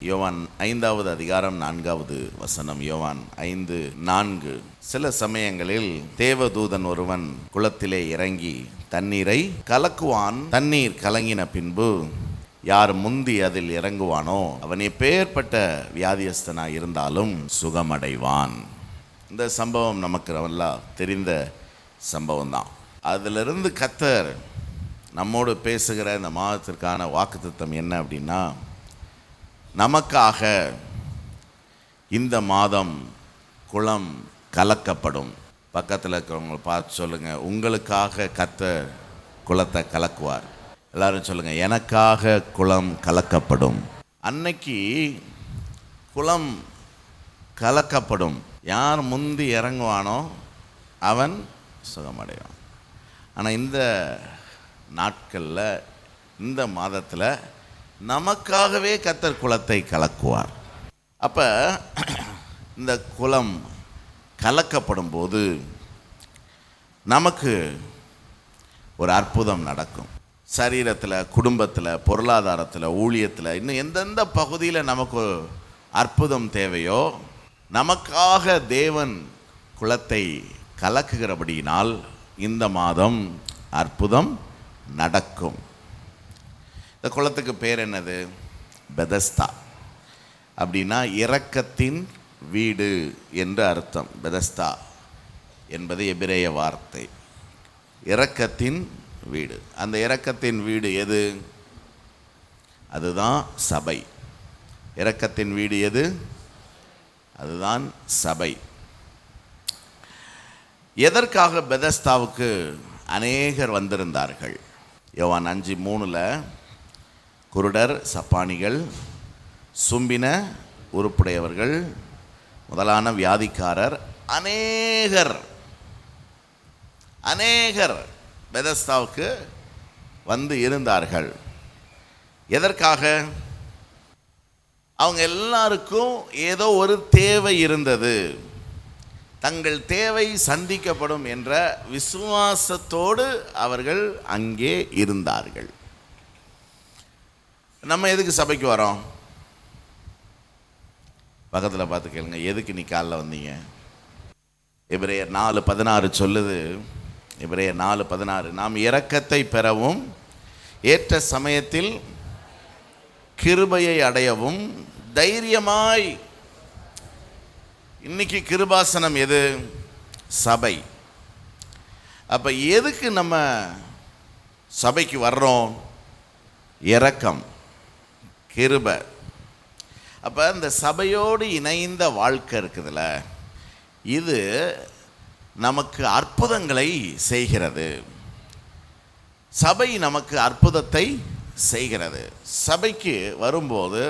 யோவான் 5வது அதிகாரம் 4வது வசனம். யோவான் 5:4. சில சமயங்களில் தேவதூதன் ஒருவன் குளத்திலே இறங்கி தண்ணீரை கலக்குவான். தண்ணீர் கலங்கின பின்பு யார் முந்தி அதில் இறங்குவானோ அவன் எப்பேற்பட்ட வியாதியஸ்தனாய் இருந்தாலும் சுகமடைவான். இந்த சம்பவம் நமக்கு நல்லா தெரிந்த சம்பவம் தான். அதிலிருந்து கர்த்தர் நம்மோடு பேசுகிற இந்த மாதத்திற்கான வாக்குத்தத்தம் என்ன அப்படின்னா, நமக்காக இந்த மாதம் குளம் கலக்கப்படும். பக்கத்தில் இருக்கிறவங்களை பார்த்து சொல்லுங்கள், உங்களுக்காக கர்த்தர் குளத்தை கலக்குவார். எல்லாரும் சொல்லுங்கள், எனக்காக குளம் கலக்கப்படும். அன்னைக்கு குளம் கலக்கப்படும். யார் முந்தி இறங்குவானோ அவன் சுகமடைவான். ஆனால் இந்த நாட்களில், இந்த மாதத்தில் நமக்காகவே கர்த்தர் குளத்தை கலக்குவார். அப்போ இந்த குளம் கலக்கப்படும் போது நமக்கு ஒரு அற்புதம் நடக்கும். சரீரத்தில், குடும்பத்தில், பொருளாதாரத்தில், ஊழியத்தில், இன்னும் எந்தெந்த பகுதியில் நமக்கு அற்புதம் தேவையோ நமக்காக தேவன் குளத்தை கலக்குகிறபடியினால் இந்த மாதம் அற்புதம் நடக்கும். இந்த குளத்துக்கு பேர் என்னது? பெதஸ்தா. அப்படின்னா இரக்கத்தின் வீடு என்று அர்த்தம். பெதஸ்தா என்பது எபிரேய வார்த்தை, இரக்கத்தின் வீடு. அந்த இரக்கத்தின் வீடு எது? அதுதான் சபை. இரக்கத்தின் வீடு எது? அதுதான் சபை. எதற்காக பெதஸ்தாவுக்கு அநேகர் வந்திருந்தார்கள்? யோவான் 5:3 குருடர், சப்பானிகள், சும்பின உருப்புடையவர்கள் முதலான வியாதிக்காரர் அநேகர் பெதஸ்தாவுக்கு வந்து இருந்தார்கள். எதற்காக? அவங்க எல்லாருக்கும் ஏதோ ஒரு தேவை இருந்தது. தங்கள் தேவை சந்திக்கப்படும் என்ற விசுவாசத்தோடு அவர்கள் அங்கே இருந்தார்கள். நம்ம எதுக்கு சபைக்கு வரோம்? பக்கத்தில் பார்த்து கேளுங்க, எதுக்கு நீ காலைல வந்தீங்க? எபிரேயர் 4:16 சொல்லுது. எபிரேயர் 4:16, நாம் இரக்கத்தை பெறவும் ஏற்ற சமயத்தில் கிருபையை அடையவும் தைரியமாய். இன்னைக்கு கிருபாசனம் எது? சபை. அப்போ எதுக்கு நம்ம சபைக்கு வர்றோம்? இரக்கம், கிருபை. அப்போ இந்த சபையோடு இணைந்த வாழ்க்கை இருக்குதுல்ல, இது நமக்கு அற்புதங்களை செய்கிறது. சபை நமக்கு அற்புதத்தை செய்கிறது. சபைக்கு வரும்போது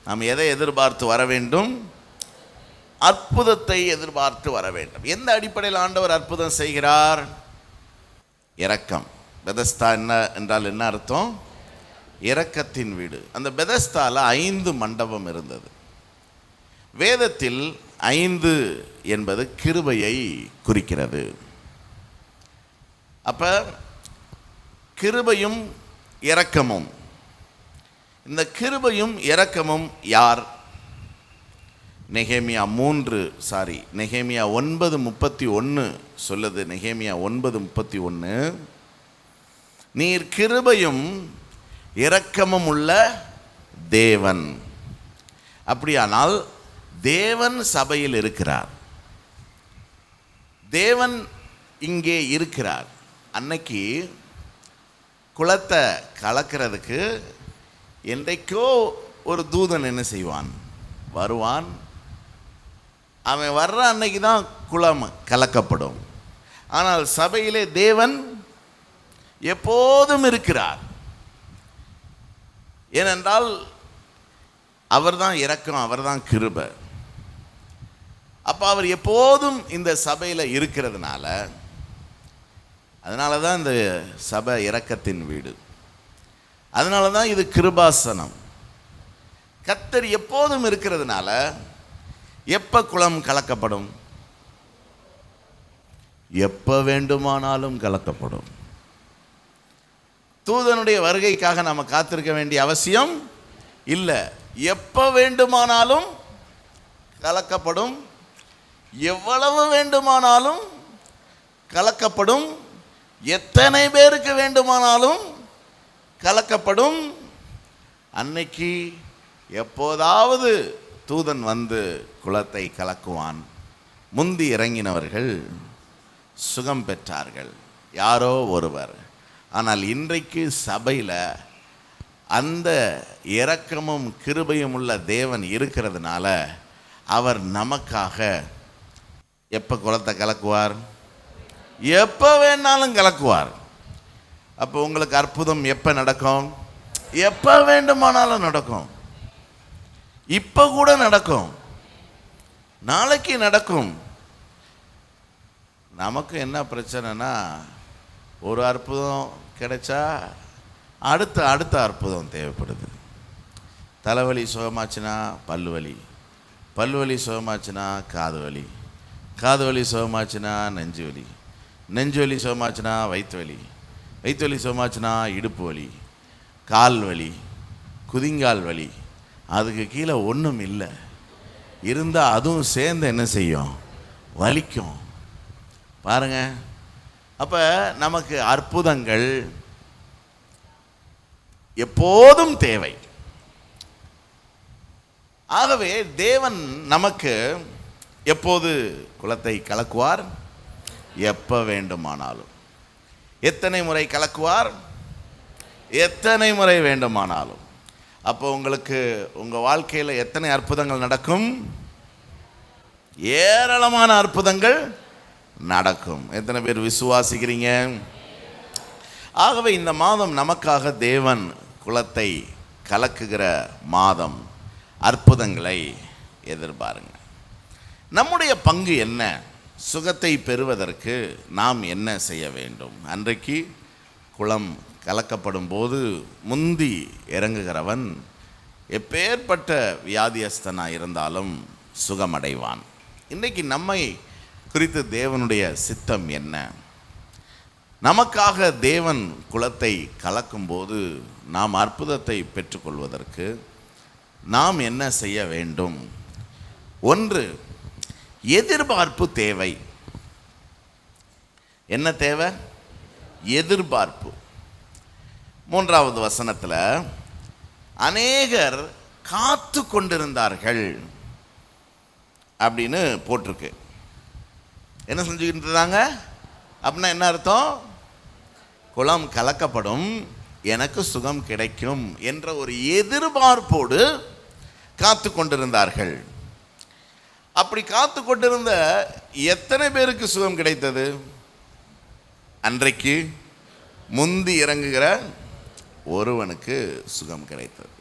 நாம் எதை எதிர்பார்த்து வர வேண்டும்? அற்புதத்தை எதிர்பார்த்து வர வேண்டும். எந்த அடிப்படையில் ஆண்டவர் அற்புதம் செய்கிறார்? இரக்கம். பெதஸ்தா என்றால் என்ன அர்த்தம்? இரக்கத்தின் வீடு. அந்த பெதஸ்தால 5 மண்டபம் இருந்தது. வேதத்தில் 5 என்பது கிருபையை குறிக்கிறது. அப்ப கிருபையும் இரக்கமும், இந்த கிருபையும் இரக்கமும் யார்? நெகேமியா 9:31 சொல்லுது. நெகேமியா 9:31, நீர் கிருபையும் இரக்கமும் உள்ள தேவன். அப்படியானால் தேவன் சபையில் இருக்கிறார், தேவன் இங்கே இருக்கிறார். அன்னைக்கு குளத்தை கலக்கிறதுக்கு என்றைக்கோ ஒரு தூதன் என்ன செய்வான்? வருவான். அவன் வர்ற அன்னைக்கு தான் குளம் கலக்கப்படும். ஆனால் சபையிலே தேவன் எப்போதும் இருக்கிறார். ஏனென்றால் அவர்தான் இரக்கம், அவர்தான் கிருபை. அப்போ அவர் எப்போதும் இந்த சபையில் இருக்கிறதுனால, அதனால தான் இந்த சபை இரக்கத்தின் வீடு. அதனால தான் இது கிருபாசனம். கர்த்தர் எப்போதும் இருக்கிறதுனால எப்போ குளம் கலக்கப்படும்? எப்போ வேண்டுமானாலும் கலக்கப்படும். தூதனுடைய வருகைக்காக நாம் காத்திருக்க வேண்டிய அவசியம் இல்லை. எப்போ வேண்டுமானாலும் கலக்கப்படும், எவ்வளவு வேண்டுமானாலும் கலக்கப்படும், எத்தனை பேருக்கு வேண்டுமானாலும் கலக்கப்படும். அன்னைக்கு எப்போதாவது தூதன் வந்து குலத்தை கலக்குவான். முந்தி இறங்கினவர்கள் சுகம் பெற்றார்கள், யாரோ ஒருவர். ஆனால் இன்றைக்கு சபையில் அந்த இரக்கமும் கிருபையும் உள்ள தேவன் இருக்கிறதுனால அவர் நமக்காக எப்போ குலத்தை கலக்குவார்? எப்போ வேணாலும் கலக்குவார். அப்போ உங்களுக்கு அற்புதம் எப்போ நடக்கும்? எப்போ வேண்டுமானாலும் நடக்கும். இப்போ கூட நடக்கும், நாளைக்கு நடக்கும். நமக்கு என்ன பிரச்சனைனா, ஒரு அற்புதம் கிடைச்சா அடுத்த அற்புதம் தேவைப்படுது. தலைவலி சுகமாச்சுன்னா பல்லு வலி, பல்வலி சுகமாச்சுன்னா காது வலி, காது வலி சுகமாச்சுன்னா நெஞ்சு வலி, நெஞ்சு வலி சுகமாச்சுன்னா வயிற்று வலி, வயிற்று வலி சுகமாச்சுன்னா இடுப்பு வலி, கால் வலி, குதிங்கால் வலி. அதுக்கு கீழே ஒன்றும் இல்லை, இருந்தால் அதுவும் சேர்ந்து என்ன செய்யும்? வலிக்கும். பாருங்க, அப்போ நமக்கு அற்புதங்கள் எப்போதும் தேவை. ஆகவே தேவன் நமக்கு எப்போது குலத்தை கலக்குவார்? எப்போ வேண்டுமானாலும். எத்தனை முறை கலக்குவார்? எத்தனை முறை வேண்டுமானாலும். அப்போ உங்களுக்கு உங்கள் வாழ்க்கையில் எத்தனை அற்புதங்கள் நடக்கும்? ஏராளமான அற்புதங்கள் நடக்கும். எத்தனை பேர் விசுவாசிக்கிறீங்க? ஆகவே இந்த மாதம் நமக்காக தேவன் குலத்தை கலக்குகிற மாதம். அற்புதங்களை எதிர்பாருங்க. நம்முடைய பங்கு என்ன? சுகத்தை பெறுவதற்கு நாம் என்ன செய்ய வேண்டும்? அன்றைக்கு குலம் கலக்கப்படும் போது முந்தி இறங்குகிறவன் எப்பேற்பட்ட வியாதியஸ்தனாக இருந்தாலும் சுகமடைவான். இன்றைக்கு நம்மை குறித்து தேவனுடைய சித்தம் என்ன? நமக்காக தேவன் குலத்தை கலக்கும்போது நாம் அற்புதத்தை பெற்றுக்கொள்வதற்கு நாம் என்ன செய்ய வேண்டும்? ஒன்று, எதிர்பார்ப்பு தேவை. என்ன தேவை? எதிர்பார்ப்பு. 3வது வசனத்தில் அநேகர் காத்து கொண்டிருந்தார்கள் அப்படின்னு போட்டிருக்கு. என்ன செஞ்சுக்கிட்டு இருந்தாங்க அப்படின்னா என்ன அர்த்தம்? குலம் கலக்கப்படும், எனக்கு சுகம் கிடைக்கும் என்ற ஒரு எதிர்பார்ப்போடு காத்து கொண்டிருந்தார்கள். அப்படி காத்து கொண்டிருந்த எத்தனை பேருக்கு சுகம் கிடைத்தது? அன்றைக்கு முந்தி இறங்குகிற ஒருவனுக்கு சுகம் கிடைத்தது.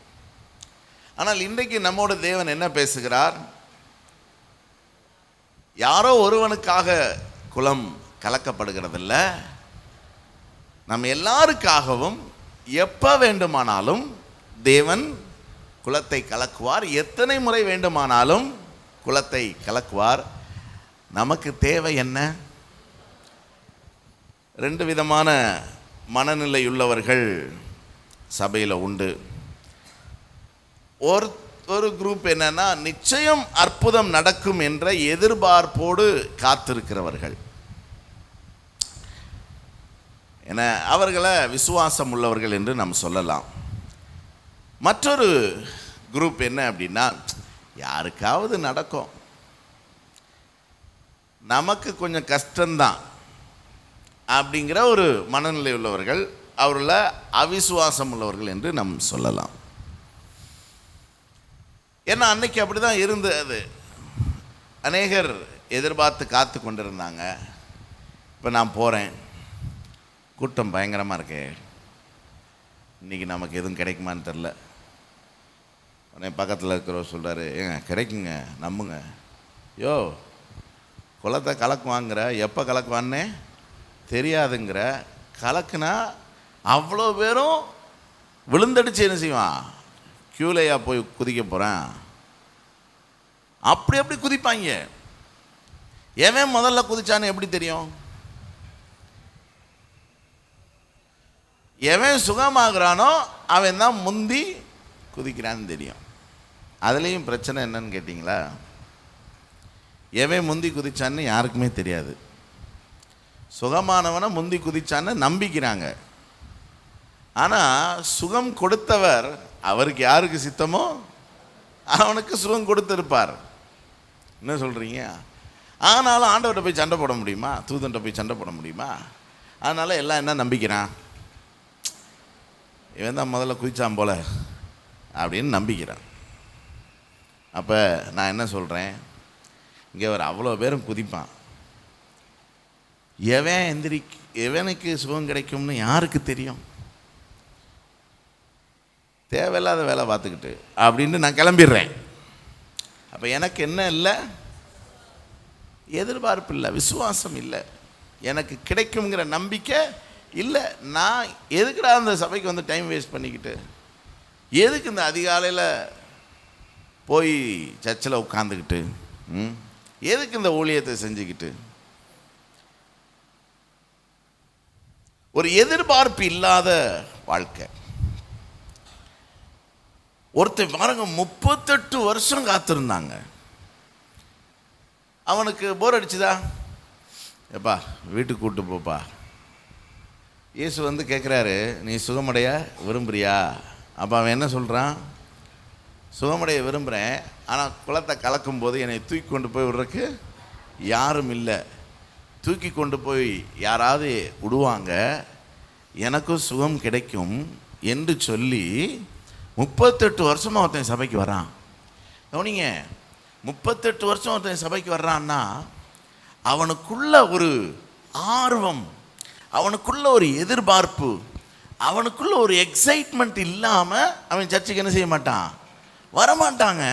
ஆனால் இன்றைக்கு நம்மோட தேவன் என்ன பேசுகிறார்? யாரோ ஒருவனுக்காக குலம் கலக்கப்படுகிறதில்ல, நம்ம எல்லாருக்காகவும் எப்போ வேண்டுமானாலும் தேவன் குலத்தை கலக்குவார். எத்தனை முறை வேண்டுமானாலும் குலத்தை கலக்குவார். நமக்கு தேவை என்ன? 2 விதமான மனநிலை உள்ளவர்கள் சபையில் உண்டு. ஒரு குரூப் என்னன்னா, நிச்சயம் அற்புதம் நடக்கும் என்ற எதிர்பார்ப்போடு காத்திருக்கிறவர்கள். என அவர்களை விசுவாசம் உள்ளவர்கள் என்று நாம் சொல்லலாம். மற்றொரு குரூப் என்ன அப்படின்னா, யாருக்காவது நடக்கும், நமக்கு கொஞ்சம் கஷ்டம்தான் அப்படிங்கிற ஒரு மனநிலை உள்ளவர்கள். அவர்களை அவிசுவாசம் உள்ளவர்கள் என்று நாம் சொல்லலாம். ஏன்னா அன்னைக்கு அப்படி தான் இருந்தது. அநேகர் எதிர்பார்த்து காத்து கொண்டிருந்தாங்க. இப்போ நான் போகிறேன், கூட்டம் பயங்கரமாக இருக்கே, இன்றைக்கி நமக்கு எதுவும் கிடைக்குமான்னு தெரில. உடனே பக்கத்தில் இருக்கிறவர் சொல்கிறாரு, ஏங்க கிடைக்குங்க, நம்புங்க. யோ, குலத்தை கலக்குவாங்கிற, எப்போ கலக்குவான்னே தெரியாதுங்கிற, கலக்குனா அவ்வளோ பேரும் விழுந்தடிச்சு என்ன செய்வான்? கியூலையா போய் குதிக்க போகிறேன், அப்படி குதிப்பாங்க. எவன் முதல்ல குதிச்சான்னு எப்படி தெரியும்? எவன் சுகமாகறானோ அவன் தான் முந்தி குதிக்கிறான்னு தெரியும். அதுலேயும் பிரச்சனை என்னன்னு கேட்டிங்களா, எவன் முந்தி குதிச்சான்னு யாருக்குமே தெரியாது. சுகமானவனை முந்தி குதிச்சான்னு நம்பிக்கிறாங்க. ஆனால் சுகம் கொடுத்தவர் அவருக்கு யாருக்கு சித்தமோ அவனுக்கு சுகம் கொடுத்துருப்பார். என்ன சொல்கிறீங்க? ஆனாலும் ஆண்டவர்கிட்ட போய் சண்டை போட முடியுமா? தூதன்கிட்ட போய் சண்டை போட முடியுமா? அதனால் எல்லாம் என்ன நம்பிக்கிறான், இவன் தான் முதல்ல குதிச்சான் போல அப்படின்னு நம்பிக்கிறான். அப்போ நான் என்ன சொல்கிறேன், இங்கே ஒரு அவ்வளோ பேரும் குதிப்பான், எவனுக்கு சுகம் கிடைக்கும்னு யாருக்கு தெரியும்? தேவையில்லாத வேலை பார்த்துக்கிட்டு அப்படின்னு நான் கிளம்பிடுறேன். அப்போ எனக்கு என்ன இல்லை, எதிர்பார்ப்பு இல்லை, விசுவாசம் இல்லை, எனக்கு கிடைக்குங்கிற நம்பிக்கை இல்லை. நான் எதுக்குடா அந்த சபைக்கு வந்து டைம் வேஸ்ட் பண்ணிக்கிட்டு, எதுக்கு இந்த அதிகாலையில் போய் சர்ச்சில் உட்காந்துக்கிட்டு, எதுக்கு இந்த ஊழியத்தை செஞ்சுக்கிட்டு? ஒரு எதிர்பார்ப்பு இல்லாத வாழ்க்கை. ஒருத்தர் பாருங்க 38 வருஷம் காத்திருந்தாங்க. அவனுக்கு போர் அடிச்சுதா, எப்பா வீட்டுக்கு கூப்பிட்டு போப்பா. இயேசு வந்து கேட்குறாரு, நீ சுகமடைய விரும்புறியா? அப்போ அவன் என்ன சொல்கிறான், சுகமடைய விரும்புகிறேன், ஆனால் குளத்தை கலக்கும்போது என்னை தூக்கி கொண்டு போய் விடுறதுக்கு யாரும் இல்லை, தூக்கி கொண்டு போய் யாராவது விடுவாங்க, எனக்கும் சுகம் கிடைக்கும் என்று சொல்லி 38 வருஷமாக ஒருத்தன் சபைக்கு வர்றான். கவனிங்க, 38 வருஷம் ஒருத்தன் சபைக்கு வர்றான்னா அவனுக்குள்ள ஒரு ஆர்வம், அவனுக்குள்ள ஒரு எதிர்பார்ப்பு, அவனுக்குள்ள ஒரு எக்ஸைட்மெண்ட் இல்லாமல் அவன் சர்ச்சுக்கு என்ன செய்ய மாட்டான், வரமாட்டாங்க.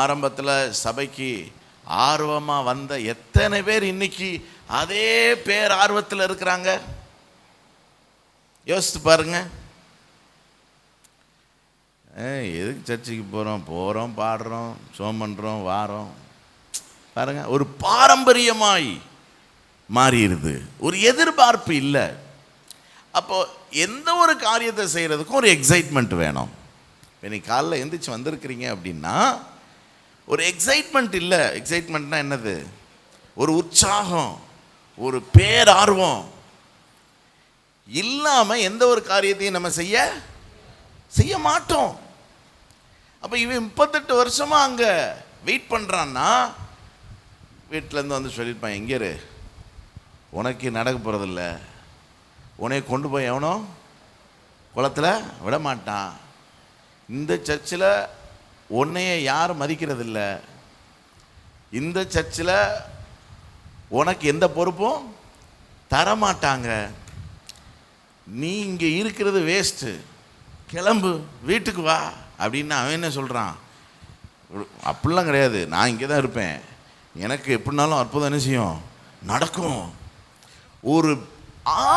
ஆரம்பத்தில் சபைக்கு ஆர்வமாக வந்த எத்தனை பேர் இன்னைக்கு அதே பேர் ஆர்வத்தில் இருக்கிறாங்க? யோசித்து பாருங்க. எதுக்கு சர்ச்சுக்கு போகிறோம் பாடுறோம், சோம் பண்ணுறோம், வாரோம். பாருங்க, ஒரு பாரம்பரியமாய் மாறிடுது, ஒரு எதிர்பார்ப்பு இல்லை. அப்போ எந்த ஒரு காரியத்தை செய்கிறதுக்கும் ஒரு எக்ஸைட்மெண்ட் வேணும். இன்னைக்கு காலைல எந்திரிச்சு வந்திருக்கிறீங்க அப்படின்னா ஒரு எக்ஸைட்மெண்ட் இல்லை. எக்ஸைட்மெண்ட்னா என்னது? ஒரு உற்சாகம், ஒரு பேரார்வம் இல்லாமல் எந்த ஒரு காரியத்தையும் நம்ம செய்ய மாட்டோம். அப்போ இவன் 38 வருஷமாக அங்கே வெயிட் பண்ணுறான்னா வீட்டிலேருந்து வந்து சொல்லியிருப்பான், எங்கேரு உனக்கு நடக்க போகிறதில்ல, உன்னை கொண்டு போய் எவனோ குளத்தில் விட மாட்டான், இந்த சர்ச்சில் உன்னைய யாரும் மதிக்கிறதில்ல, இந்த சர்ச்சில் உனக்கு எந்த பொறுப்பும் தரமாட்டாங்க, நீ இங்கே இருக்கிறது வேஸ்ட்டு, கிளம்பு வீட்டுக்கு வா அப்படின்னு அவன் என்ன சொல்கிறான்? அப்படிலாம் கிடையாது, நான் இங்கே தான் இருப்பேன், எனக்கு எப்படினாலும் அற்புதம் என்ன செய்யும், நடக்கும். ஒரு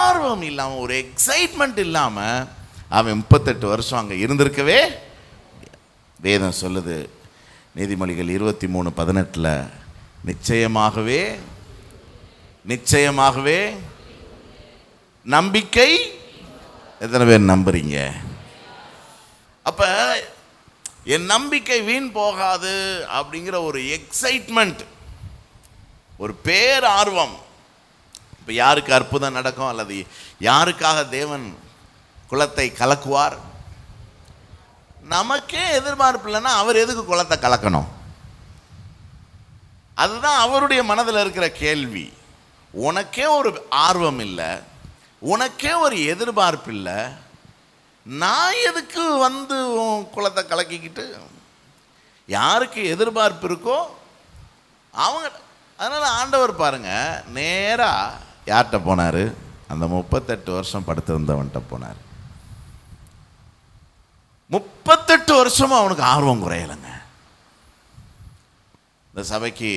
ஆர்வம் இல்லாமல், ஒரு எக்ஸைட்மெண்ட் இல்லாமல் அவன் 38 வருஷம் அங்கே இருந்திருக்கவே. வேதம் சொல்லுது, நீதிமொழிகள் 23:18, நிச்சயமாகவே நிச்சயமாகவே நம்பிக்கை. எத்தனை பேர் நம்புறீங்க? அப்ப என் நம்பிக்கை வீண் போகாது அப்படிங்கிற ஒரு எக்ஸைட்மெண்ட், ஒரு பேரார்வம். இப்போ யாருக்கு அற்புதம் நடக்கும் அல்லது யாருக்காக தேவன் குளத்தை கலக்குவார்? நமக்கே எதிர்பார்ப்பு இல்லைன்னா அவர் எதுக்கு குளத்தை கலக்கணும்? அதுதான் அவருடைய மனதில் இருக்கிற கேள்வி. உனக்கே ஒரு ஆர்வம் இல்லை, உனக்கே ஒரு எதிர்பார்ப்பு இல்லை, நான் எதுக்கு வந்து குளத்தை கலக்கிக்கிட்டு? யாருக்கு எதிர்பார்ப்பு இருக்கோ அவங்க. அதனால் ஆண்டவர் பாருங்க, நேராக யார்கிட்ட போனார்? அந்த 38 வருஷம் படுத்திருந்தவன்கிட்ட போனார். 38 வருஷமும் அவனுக்கு ஆர்வம் குறையலைங்க. இந்த சபைக்கு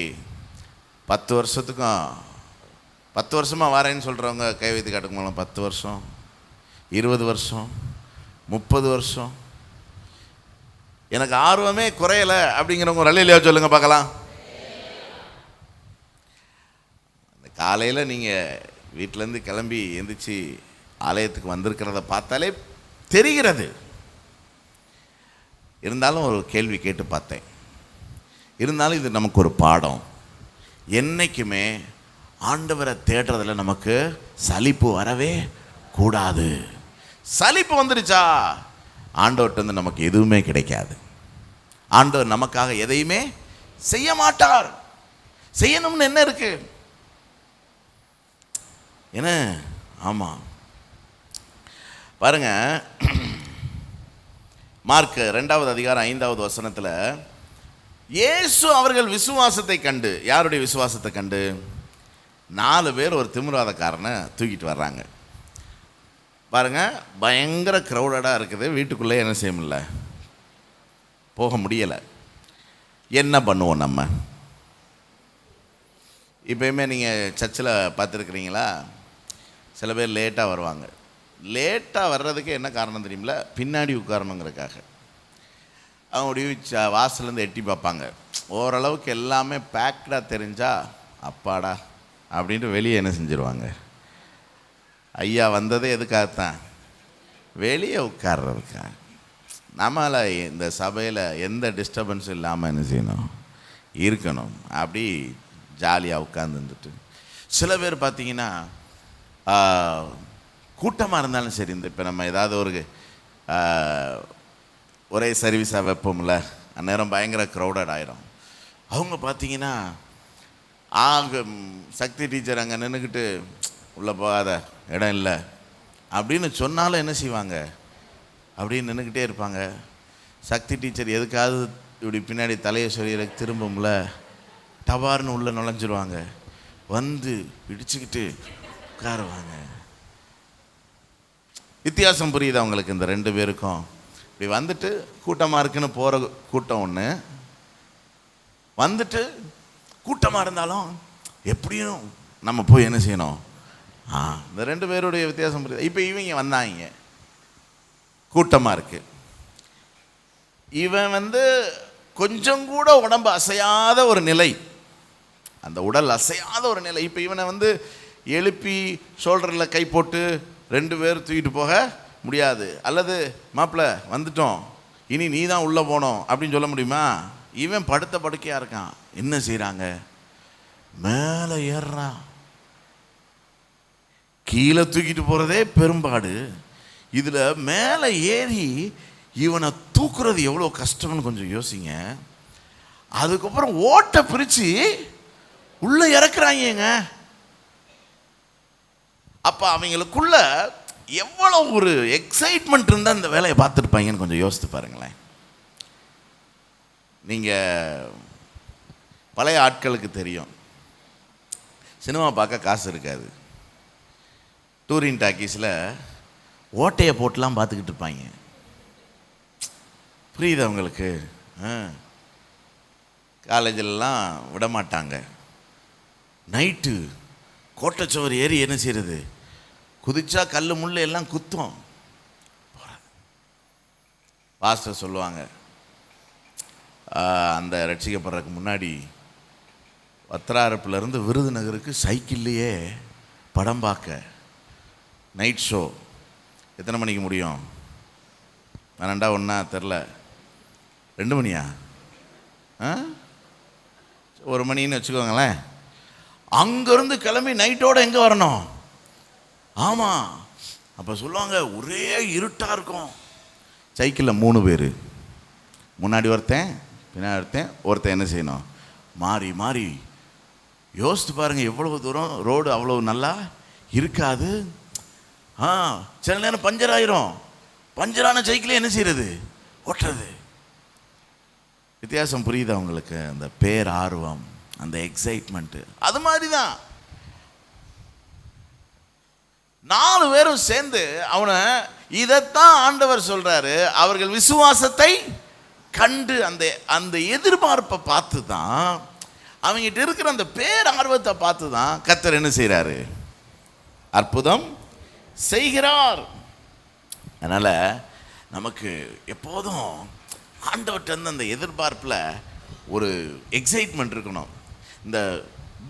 10 வருஷத்துக்கும் 10 வருஷமாக வரேன்னு சொல்கிறவங்க கை வைத்து காட்டுக்கு மூலம் 10 வருஷம், 20 வருஷம், 30 வருஷம் எனக்கு ஆர்வமே குறையலை அப்படிங்கிறவங்க ஒரு அல்லேலூயா சொல்லுங்க பார்க்கலாம். காலையில் நீங்கள் வீட்டிலேருந்து கிளம்பி எந்திரிச்சு ஆலயத்துக்கு வந்திருக்கிறத பார்த்தாலே தெரிகிறது. இருந்தாலும் ஒரு கேள்வி கேட்டு பார்த்தேன். இருந்தாலும் இது நமக்கு ஒரு பாடம். என்றைக்குமே ஆண்டவரை தேடுறதுல நமக்கு சலிப்பு வரவே கூடாது. சலிப்பு வந்துடுச்சா ஆண்டவர்கிட்ட வந்து நமக்கு எதுவுமே கிடைக்காது. ஆண்டவர் நமக்காக எதையுமே செய்ய மாட்டார். செய்யணும்னு என்ன இருக்கு? என்ன? ஆமாம், பாருங்க, மார்க் 2வது அதிகாரம் 5வது வசனத்தில் இயேசு அவர்கள் விசுவாசத்தை கண்டு, யாருடைய விசுவாசத்தை கண்டு? 4 பேர் ஒரு திமிராதக்காரனை தூக்கிட்டு வர்றாங்க. பாருங்க, பயங்கர க்ரௌடடாக இருக்குது. வீட்டுக்குள்ளே என்ன செய்ய முடியல, போக முடியலை. என்ன பண்ணுவோம் நம்ம? இப்போயுமே நீங்கள் சர்ச்சில் பார்த்துருக்குறீங்களா? சில பேர் லேட்டாக வருவாங்க. லேட்டாக வர்றதுக்கு என்ன காரணம் தெரியுமில்ல? பின்னாடி உட்காரணுங்கிறதுக்காக. அவங்க வாசலேருந்து எட்டி பார்ப்பாங்க. ஓரளவுக்கு எல்லாமே பேக்டாக தெரிஞ்சா அப்பாடா அப்படின்ட்டு வெளியே என்ன செஞ்சுருவாங்க? ஐயா வந்ததே எதுக்காகத்தான்? வெளியே உட்கார்றதுக்காக. நம்மளை இந்த சபையில் எந்த டிஸ்டர்பன்ஸும் இல்லாமல் என்ன செய்யணும்? இருக்கணும். அப்படி ஜாலியாக உட்காந்துட்டு சில பேர் பார்த்தீங்கன்னா கூட்டமாக இருந்தாலும் சரி, இந்த இப்போ நம்ம ஏதாவது ஒரு ஒரே சர்வீஸாக வைப்போம்ல, அந்நேரம் பயங்கர க்ரௌடட் ஆகிடும். அவங்க பார்த்தீங்கன்னா சக்தி டீச்சர் அங்கே நின்றுக்கிட்டு உள்ளே போகாத, இடம் இல்லை அப்படின்னு சொன்னாலும் என்ன செய்வாங்க? அப்படின்னு நின்றுக்கிட்டே இருப்பாங்க. சக்தி டீச்சர் எதுக்காவது இப்படி பின்னாடி தலையை சொல்லி திரும்பும்ல, டபார்னு உள்ளே நுழைஞ்சிருவாங்க. வந்து இடிச்சுக்கிட்டு உட்காருவாங்க. வித்தியாசம் புரியுது அவங்களுக்கு இந்த 2 பேருக்கும்? இப்படி வந்துட்டு கூட்டமாக இருக்குன்னு போகிற கூட்டம் ஒன்று, வந்துட்டு கூட்டமாக இருந்தாலும் எப்படியும் நம்ம போய் என்ன செய்யணும்? இந்த 2 பேருடைய வித்தியாசம் புரியுது. இப்போ இவங்க வந்தாங்க, கூட்டமாக இருக்கு. இவன் வந்து கொஞ்சம் கூட உடம்பு அசையாத ஒரு நிலை, அந்த உடல் அசையாத ஒரு நிலை. இப்போ இவனை வந்து எழுப்பி ஷோல்டரில் கை போட்டு 2 பேர் தூக்கிட்டு போக முடியாது. அல்லது மாப்பிள்ளை வந்துட்டோம், இனி நீ தான் உள்ளே போனோம் அப்படின்னு சொல்ல முடியுமா? இவன் படுத்த படுக்கையாக இருக்கான். என்ன செய்கிறாங்க? மேலே ஏறுறான். கீழே தூக்கிட்டு போகிறதே பெரும்பாடு. இதில் மேலே ஏறி இவனை தூக்குறது எவ்வளோ கஷ்டம்னு கொஞ்சம் யோசிங்க. அதுக்கப்புறம் ஓட்டை பிரித்து உள்ளே இறக்குறாங்க. அப்போ அவங்களுக்குள்ள எவ்வளோ ஒரு எக்ஸைட்மெண்ட் இருந்தால் இந்த வேலையை பார்த்துருப்பாங்கன்னு கொஞ்சம் யோசித்து பாருங்களேன். நீங்கள் பழைய ஆட்களுக்கு தெரியும், சினிமா பார்க்க காசு இருக்காது. டூரிங் டாக்கீஸில் ஓட்டையை போட்டுலாம் பார்த்துக்கிட்டு இருப்பாங்க. புரியுது அவங்களுக்கு? காலேஜிலலாம் விட மாட்டாங்க. நைட்டு கோட்டைச்சுவர் ஏறி என்ன செய்கிறது? குதிச்சா கல் முள் எல்லாம் குத்தும். பாஸ்டர் சொல்லுவாங்க, அந்த ரட்சிக்கப்படுறதுக்கு முன்னாடி வத்திராரப்புலேருந்து விருதுநகருக்கு சைக்கிள்லேயே படம் பார்க்க, நைட் ஷோ எத்தனை மணிக்கு முடியும்? 12 1 தெரில, 2 மணியா? 1 மணின்னு வச்சுக்கோங்களேன். அங்கேருந்து கிளம்பி நைட்டோடு எங்கே வரணும்? ஆமாம், அப்போ சொல்லுவாங்க ஒரே இருட்டாக இருக்கும். சைக்கிளில் 3 பேர், முன்னாடி ஒருத்தன் பின்னாடி ஒருத்தன் என்ன செய்யணும்? மாறி மாறி. யோசித்து பாருங்கள், எவ்வளவு தூரம் ரோடு அவ்வளோ நல்லா இருக்காது. சில நேரம் பஞ்சர் ஆயிரும். பஞ்சரான சைக்கிளே என்ன செய்கிறது? ஓட்டுறது. வித்தியாசம் புரியுது அவங்களுக்கு? அந்த பேரார்வம், அந்த எக்ஸைட்மெண்ட்டு. அது மாதிரி தான் 4 பேரும் சேர்ந்து அவனை, இதைத்தான் ஆண்டவர் சொல்றாரு, அவர்கள் விசுவாசத்தை கண்டு, அந்த அந்த எதிர்பார்ப்பை பார்த்து தான், அவங்ககிட்ட இருக்கிற அந்த பேரார்வத்தை பார்த்து தான் கர்த்தர் என்ன செய்கிறாரு? அற்புதம் செய்கிறார். அதனால் நமக்கு எப்போதும் ஆண்டவர்கிட்ட இருந்து அந்த எதிர்பார்ப்பில் ஒரு எக்ஸைட்மெண்ட் இருக்கணும். இந்த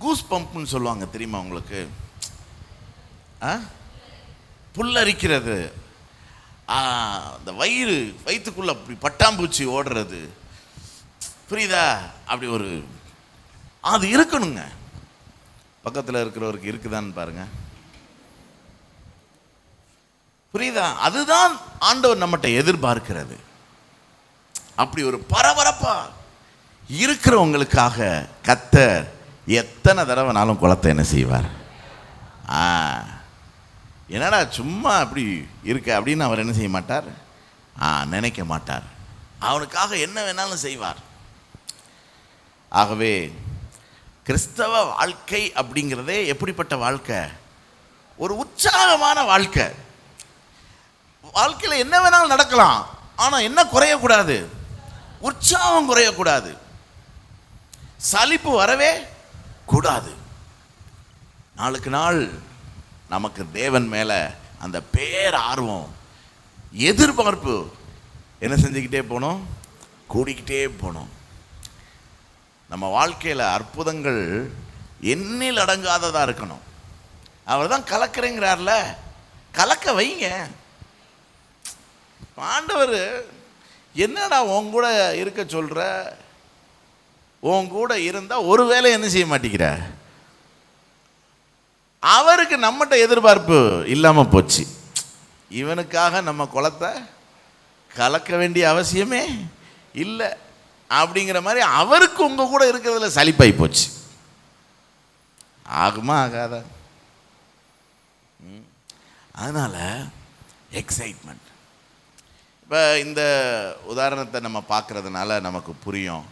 கூஸ் பம்ப்னு சொல்லுவாங்க, தெரியுமா உங்களுக்கு? புல்லரிக்கிறது. அந்த வயிற்றுக்குள்ள அப்படி பட்டாம்பூச்சி ஓடுறது, புரியுதா? அப்படி ஒரு அது இருக்கணுங்க. பக்கத்தில் இருக்கிறவருக்கு இருக்குதான்னு பாருங்க. புரியுதா? அதுதான் ஆண்டவர் நம்மகிட்ட எதிர்பார்க்கிறது. அப்படி ஒரு பரபரப்பா இருக்கிறவங்களுக்காக கர்த்தர் எத்தனை தடவைனாலும் குளத்தை என்ன செய்வார்? என்னடா சும்மா அப்படி இருக்க அப்படின்னு அவர் என்ன செய்ய மாட்டார், நினைக்க மாட்டார். அவனுக்காக என்ன வேணாலும் செய்வார். ஆகவே கிறிஸ்தவ வாழ்க்கை அப்படிங்கிறதே எப்படிப்பட்ட வாழ்க்கை? ஒரு உற்சாகமான வாழ்க்கை. வாழ்க்கையில் என்ன வேணாலும் நடக்கலாம், ஆனால் என்ன குறையக்கூடாது? உற்சாகம் குறையக்கூடாது, சலிப்பு வரவே கூடாது. நாளுக்கு நாள் நமக்கு தேவன் மேலே அந்த பேர் ஆர்வம், எதிர்பார்ப்பு என்ன செஞ்சுக்கிட்டே போகணும்? கூடிக்கிட்டே போகணும். நம்ம வாழ்க்கையில் அற்புதங்கள் எண்ணில் அடங்காததாக இருக்கணும். அவர் தான் கலக்கிறேங்கிறார்ல, கலக்க வைங்க. ஆண்டவர் என்னடா உன் கூட இருக்க சொல்கிற, உன் கூட இருந்தால் ஒரு வேளை என்ன செய்ய மாட்டேங்கிற? அவருக்கு நம்மகிட்ட எதிர்பார்ப்பு இல்லாமல் போச்சு. இவனுக்காக நம்ம குளத்தை கலக்க வேண்டிய அவசியமே இல்லை அப்படிங்கிற மாதிரி அவருக்கு உங்கள் கூட இருக்கிறதுல சலிப்பாகி போச்சு. ஆகுமா ஆகாதா? அதனால் எக்ஸைட்மெண்ட். இப்போ இந்த உதாரணத்தை நம்ம பார்க்குறதுனால நமக்கு புரியும்,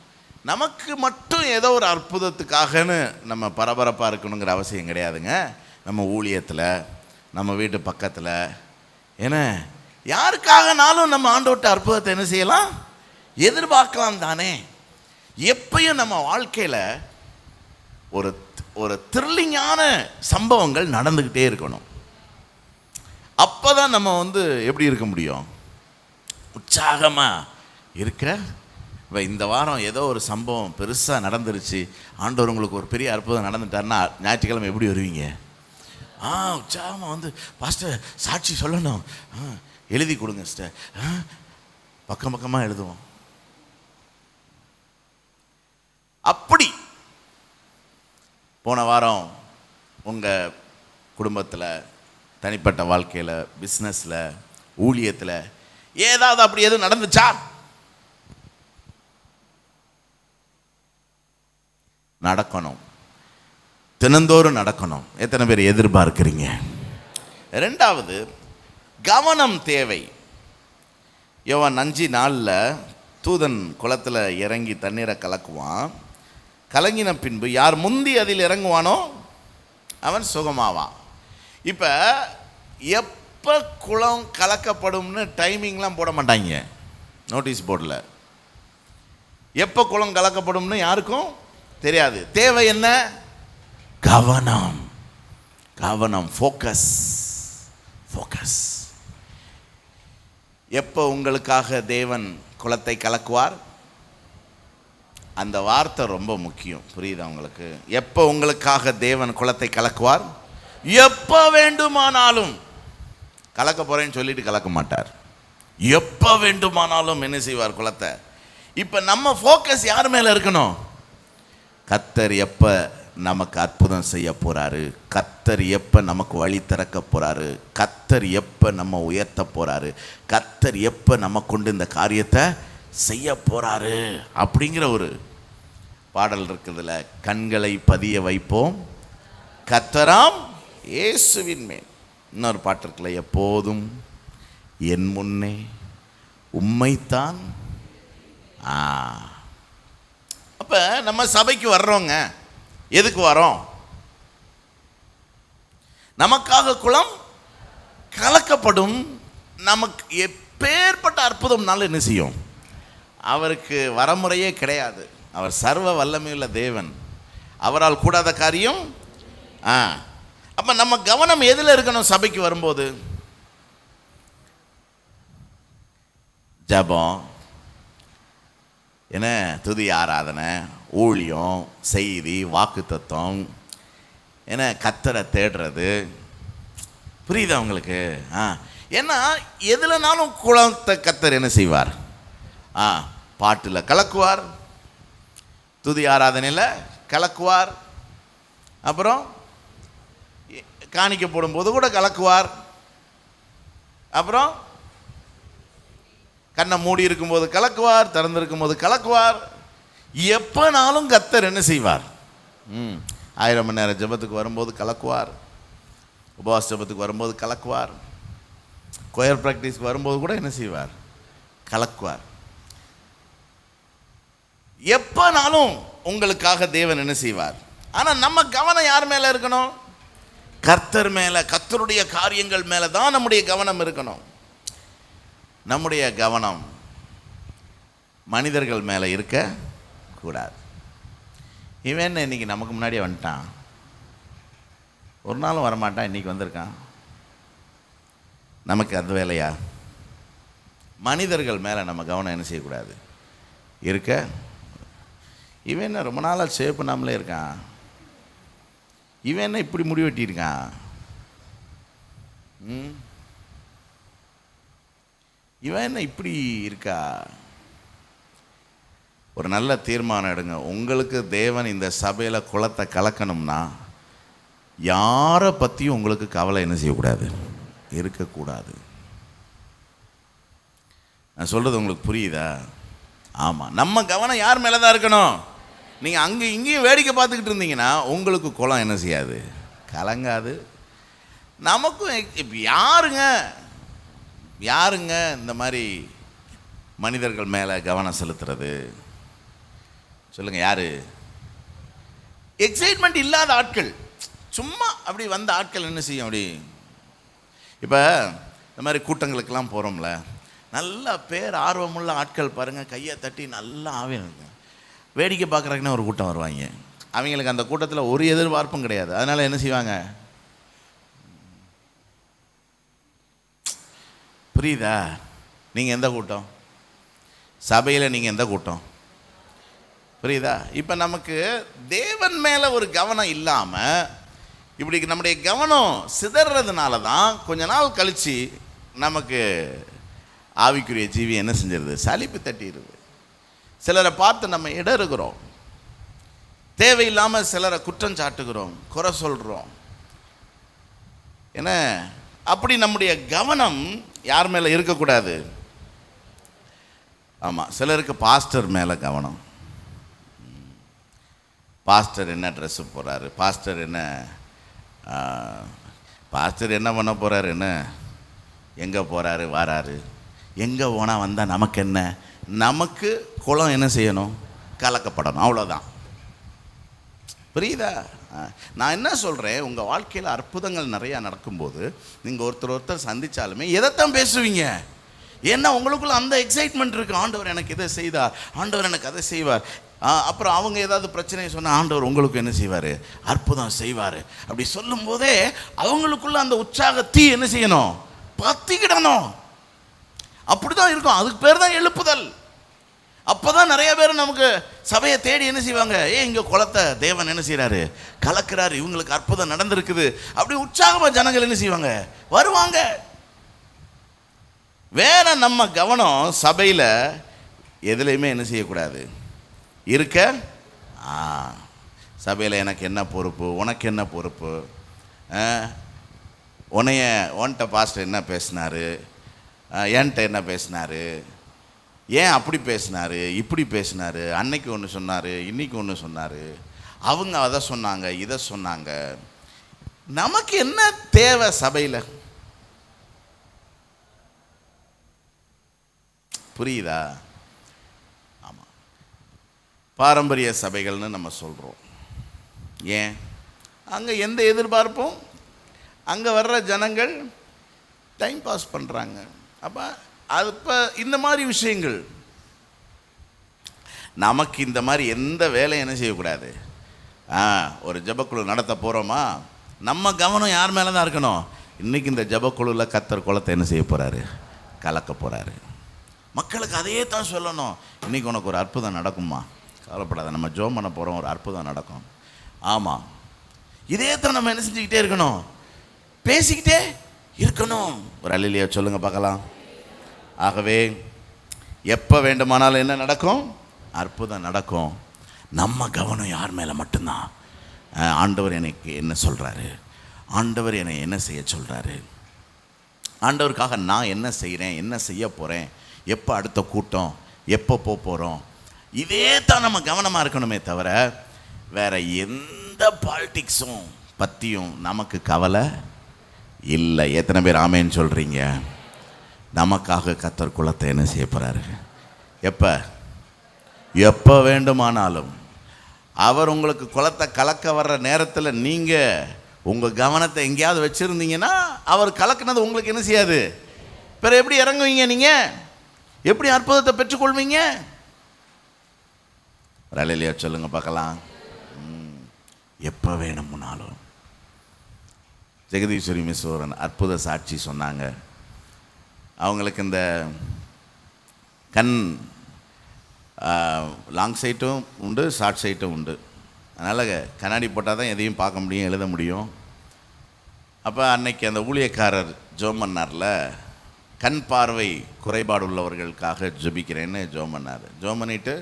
நமக்கு மட்டும் ஏதோ ஒரு அற்புதத்துக்காகன்னு நம்ம பரபரப்பாக இருக்கணுங்கிற அவசியம் கிடையாதுங்க. நம்ம ஊழியத்தில், நம்ம வீட்டு பக்கத்தில், ஏன்னா யாருக்காகனாலும் நம்ம ஆண்டவர்ட்ட அற்புதத்தை என்ன செய்யலாம்? எதிர்பார்க்கலாம் தானே. எப்பயும் நம்ம வாழ்க்கையில் ஒரு ஒரு த்ரில்லிங்கான சம்பவங்கள் நடந்துக்கிட்டே இருக்கணும். அப்போ தான் நம்ம எப்படி இருக்க முடியும்? உற்சாகமாக இருக்க. இப்போ இந்த வாரம் ஏதோ ஒரு சம்பவம் பெருசாக நடந்துருச்சு, ஆண்டவர் உங்களுக்கு ஒரு பெரிய அற்புதம் நடந்துட்டாருன்னா ஞாயிற்றுக்கிழமை எப்படி வருவீங்க? உற்சாகமாக பாஸ்டர் சாட்சி சொல்லணும், எழுதி கொடுங்க சிஸ்டர், பக்கம் பக்கமாக எழுதுவோம். அப்படி போன வாரம் உங்கள் குடும்பத்தில், தனிப்பட்ட வாழ்க்கையில், பிஸ்னஸில், ஊழியத்தில் ஏதாவது அப்படி எதுவும் நடந்துச்சா? நடக்கணும், தினந்தோறும் நடக்கணும். எத்தனை பேர் எதிர்பார்க்கிறீங்க? ரெண்டாவது, கவனம் தேவை. யோவான் 5:4 தூதன் குளத்தில் இறங்கி தண்ணீரை கலக்குவான். கலங்கின பின்பு யார் முந்தி அதில் இறங்குவானோ அவன் சுகமாவான். இப்போ எப்போ குளம் கலக்கப்படும்னு டைமிங்லாம் போட மாட்டாங்க நோட்டீஸ் போர்டில். எப்போ குளம் கலக்கப்படும்னு யாருக்கும் தெரியாது. தேவை என்ன? கவனம், கவனம், ஃபோக்கஸ், ஃபோக்கஸ். எப்போ உங்களுக்காக தேவன் குளத்தை கலக்குவார்? அந்த வார்த்தை ரொம்ப முக்கியம். புரியுதா உங்களுக்கு? எப்போ உங்களுக்காக தேவன் குளத்தை கலக்குவார்? எப்போ வேண்டுமானாலும். கலக்க போகிறேன்னு சொல்லிட்டு கலக்க மாட்டார். எப்போ வேண்டுமானாலும் என்ன செய்வார்? குளத்தை. இப்போ நம்ம ஃபோக்கஸ் யார் மேலே இருக்கணும்? கர்த்தர் எப்போ நமக்கு அற்புதம் செய்ய போகிறாரு, கர்த்தர் எப்போ நமக்கு வழி திறக்க போகிறாரு, கர்த்தர் எப்போ நம்ம உயர்த்த போகிறாரு, கர்த்தர் எப்போ நம்ம கொண்டு இந்த காரியத்தை செய்ய போகிறாரு அப்படிங்கிற ஒரு பாடல் இருக்குதுல, கண்களை பதிய வைப்போம் கர்த்தராம் இயேசுவின் மேல். இன்னொரு பாட்டு இருக்குல்ல, எப்போதும் என் முன்னே உம்மைத்தான். அப்போ நம்ம சபைக்கு வர்றோங்க, எதுக்கு வரோம்? நமக்காக குளம் கலக்கப்படும். நமக்கு எப்பேற்பட்ட அற்புதம்னாலும் என்ன செய்யும்? அவருக்கு வரமுறையே கிடையாது. அவர் சர்வ வல்லமையுள்ள தேவன், அவரால் கூடாத காரியம். அப்போ நம்ம கவனம் எதில் இருக்கணும்? சபைக்கு வரும்போது ஜபம், என்ன துதி ஆராதனை, ஊழியம், செய்தி, வாக்கு தத்துவம், என்ன கர்த்தரை தேடுறது. புரியுதா உங்களுக்கு? ஏன்னா எதுலனாலும் குளத்தை கர்த்தர் என்ன செய்வார்? பாட்டில் கலக்குவார், துதி ஆராதனையில் கலக்குவார், அப்புறம் காணிக்க போடும்போது கூட கலக்குவார், அப்புறம் கண்ணை மூடி இருக்கும்போது கலக்குவார், திறந்திருக்கும் போது கலக்குவார். எப்போனாலும் கர்த்தர் என்ன செய்வார்? 1000 மணி நேரம் ஜெபத்துக்கு வரும்போது கலக்குவார், உபவாச ஜெபத்துக்கு வரும்போது கலக்குவார், கொயர் ப்ராக்டிஸ்க்கு வரும்போது கூட என்ன செய்வார்? கலக்குவார். எப்போனாலும் உங்களுக்காக தேவன் என்ன செய்வார்? ஆனால் நம்ம கவனம் யார் மேலே இருக்கணும்? கர்த்தர் மேலே, கர்த்தருடைய காரியங்கள் மேலே தான் நம்முடைய கவனம் இருக்கணும். நம்முடைய கவனம் மனிதர்கள் மேலே இருக்க கூடாது. இவன் இன்னைக்கு நமக்கு முன்னாடியே வந்துட்டான், ஒரு நாளும் வரமாட்டான், இன்னைக்கு வந்திருக்கான். நமக்கு அது வேலையா? மனிதர்கள் மேலே நம்ம கவனம் என்ன செய்யக்கூடாது? இருக்க. இவன் என்ன ரொம்ப நாளாக சேவ் பண்ணாமலே இருக்கான், இவன் என்ன இப்படி முடி வெட்டியிருக்கான், இவன் என்ன இப்படி இருக்கா? ஒரு நல்ல தீர்மானம் எடுங்க. உங்களுக்கு தேவன் இந்த சபையில் குளத்தை கலக்கணும்னா யாரை பற்றியும் உங்களுக்கு கவலை என்ன செய்யக்கூடாது? இருக்கக்கூடாது. நான் சொல்கிறது உங்களுக்கு புரியுதா? ஆமாம், நம்ம கவனம் யார் மேலே தான் இருக்கணும்? நீங்கள் அங்கே இங்கேயும் வேடிக்கை பார்த்துக்கிட்டு இருந்தீங்கன்னா உங்களுக்கு குளம் என்ன செய்யாது? கலங்காது. நமக்கும் இப்போ யாருங்க இந்த மாதிரி மனிதர்கள் மேலே கவனம் செலுத்துறது? சொல்லுங்கள், யார்? எக்ஸைட்மெண்ட் இல்லாத ஆட்கள், சும்மா அப்படி வந்த ஆட்கள் என்ன செய்யும்? அப்படி இப்போ இந்த மாதிரி கூட்டங்களுக்கெல்லாம் போகிறோம்ல, நல்ல பேர் ஆர்வமுள்ள ஆட்கள் பாருங்கள், கையை தட்டி நல்லா ஆவிங்க வேடிக்கை பார்க்குறதுக்குன்னு ஒரு கூட்டம் வருவாங்க. அவங்களுக்கு அந்த கூட்டத்தில் ஒரு எதிர்பார்ப்பும் கிடையாது. அதனால் என்ன செய்வாங்க? புரியுதா? நீங்கள் எந்த கூட்டம்? சபையில் நீங்கள் எந்த கூட்டம்? புரியுதா? இப்போ நமக்கு தேவன் மேலே ஒரு கவனம் இல்லாமல் இப்படி நம்முடைய கவனம் சிதறதுனால தான் கொஞ்ச நாள் கழித்து நமக்கு ஆவிக்குரிய ஜீவி என்ன செஞ்சிருது? சலிப்பு தட்டிடுது. சிலரை பார்த்து நம்ம இடறுகிறோம், தேவையில்லாமல் சிலரை குற்றம் சாட்டுகிறோம், குறை சொல்கிறோம். ஏன்னா அப்படி நம்முடைய கவனம் யார் மேலே இருக்கக்கூடாது? ஆமாம், சிலருக்கு பாஸ்டர் மேலே கவனம். பாஸ்டர் என்ன ட்ரெஸ்ஸு போகிறாரு, பாஸ்டர் என்ன பண்ண போகிறாரு, என்ன எங்கே போகிறாரு வாராரு, எங்கே போனால் வந்தால் நமக்கு என்ன? நமக்கு குளம் என்ன செய்யணும்? கலக்கப்படணும், அவ்வளோதான். புரியுதா? நான் என்ன சொல்கிறேன், உங்கள் வாழ்க்கையில் அற்புதங்கள் நிறையா நடக்கும்போது நீங்கள் ஒருத்தர் சந்தித்தாலுமே எதைத்தான் பேசுவீங்க? ஏன்னா உங்களுக்குள்ள அந்த எக்ஸைட்மெண்ட் இருக்குது. ஆண்டவர் எனக்கு இதை செய்தார், ஆண்டவர் எனக்கு அதை செய்வார். அப்புறம் அவங்க ஏதாவது பிரச்சனையை சொன்னால் ஆண்டவர் உங்களுக்கு என்ன செய்வார்? அற்புதம் செய்வார். அப்படி சொல்லும் போதே அவங்களுக்குள்ள அந்த உற்சாக தீ என்ன செய்யணும்? பற்றிக்கிடணும். அப்படி தான் இருக்கும். அதுக்கு பேர் தான் எழுப்புதல். அப்போ தான் நிறைய பேர் நமக்கு சபையை தேடி என்ன செய்வாங்க? இங்கே குளத்தை தேவன் என்ன செய்கிறாரு? கலக்கிறாரு, இவங்களுக்கு அற்புதம் நடந்திருக்குது. அப்படி உற்சாகமாக ஜனங்கள் என்ன செய்வாங்க? வருவாங்க. வேற நம்ம கவனம் சபையில் எதுலேயுமே என்ன செய்யக்கூடாது? இருக்க. சபையில் எனக்கு என்ன பொறுப்பு, உனக்கு என்ன பொறுப்பு, உன்கிட்ட பாஸ்டர் என்ன பேசினார், என்கிட்ட என்ன பேசினார், ஏன் அப்படி பேசினார், இப்படி பேசினார், அன்னைக்கு ஒன்று சொன்னார், இன்னைக்கு ஒன்று சொன்னார், அவங்க அதை சொன்னாங்க, இதை சொன்னாங்க. நமக்கு என்ன தேவை சபையில்? புரியுதா? ஆமாம், பாரம்பரிய சபைகள்னு நம்ம சொல்கிறோம். ஏன்? அங்கே எந்த எதிர்பார்ப்பும், அங்கே வர்ற ஜனங்கள் டைம் பாஸ் பண்ணுறாங்க. அப்போ அது இப்போ இந்த மாதிரி விஷயங்கள் நமக்கு இந்த மாதிரி எந்த வேலையும் என்ன செய்யக்கூடாது. ஒரு ஜபக்குழு நடத்த போகிறோமா, நம்ம கவனம் யார் மேலே தான் இருக்கணும்? இன்றைக்கி இந்த ஜபக்குழுவில் கர்த்தர் குளத்தை என்ன செய்ய போகிறாரு? கலக்க போகிறாரு. மக்களுக்கு அதையே தான் சொல்லணும். இன்றைக்கி உனக்கு ஒரு அற்புதம் நடக்குமா, கவலைப்படாத, நம்ம ஜோம் பண்ண போகிறோம், ஒரு அற்புதம் நடக்கும். ஆமாம், இதே தான் நம்ம என்ன செஞ்சுக்கிட்டே இருக்கணும்? பேசிக்கிட்டே இருக்கணும். ஒரு அல்லேலூயா சொல்லுங்க பார்க்கலாம். ஆகவே எப்போ வேண்டுமானாலும் என்ன நடக்கும்? அற்புதம் நடக்கும். நம்ம கவனம் யார் மேலே மட்டும்தான். ஆண்டவர் எனக்கு என்ன சொல்கிறாரு, ஆண்டவர் என்னை என்ன செய்ய சொல்கிறாரு, ஆண்டவருக்காக நான் என்ன செய்கிறேன், என்ன செய்ய போகிறேன், எப்போ அடுத்த கூட்டம், எப்போ போகிறோம், இதே தான் நம்ம கவனமாக இருக்கணுமே தவிர வேறு எந்த பாலிட்டிக்ஸும் பற்றியும் நமக்கு கவலை இல்லை. எத்தனை பேர் ஆமேன்னு சொல்கிறீங்க? நமக்காக கர்த்தர் குலத்தை என்ன செய்ய போகிறாரு? எப்போ வேண்டுமானாலும் அவர் உங்களுக்கு குலத்தை கலக்க வர்ற நேரத்தில் நீங்கள் உங்கள் கவனத்தை எங்கேயாவது வச்சுருந்தீங்கன்னா அவர் கலக்குனது உங்களுக்கு என்ன செய்யாது? பிறகு எப்படி இறங்குவீங்க? நீங்கள் எப்படி அற்புதத்தை பெற்றுக்கொள்வீங்க? அல்லேலூயா சொல்லுங்க பார்க்கலாம். எப்போ வேணும்னாலும். ஜெகதீஸ்வரி மிஸ் ஒரு அற்புத சாட்சி சொன்னாங்க. அவங்களுக்கு இந்த கண் லாங் சைட்டும் உண்டு, ஷார்ட் சைட்டும் உண்டு. அதனால் கண்ணாடி போட்டால் தான் எதையும் பார்க்க முடியும், எழுத முடியும். அப்போ அன்னைக்கு அந்த ஊழியக்காரர் ஜோம் பண்ணார்ல, கண் பார்வை குறைபாடு உள்ளவர்களுக்காக ஜெபிக்கிறேன்னு ஜோம் பண்ணார். ஜோம் பண்ணிவிட்டு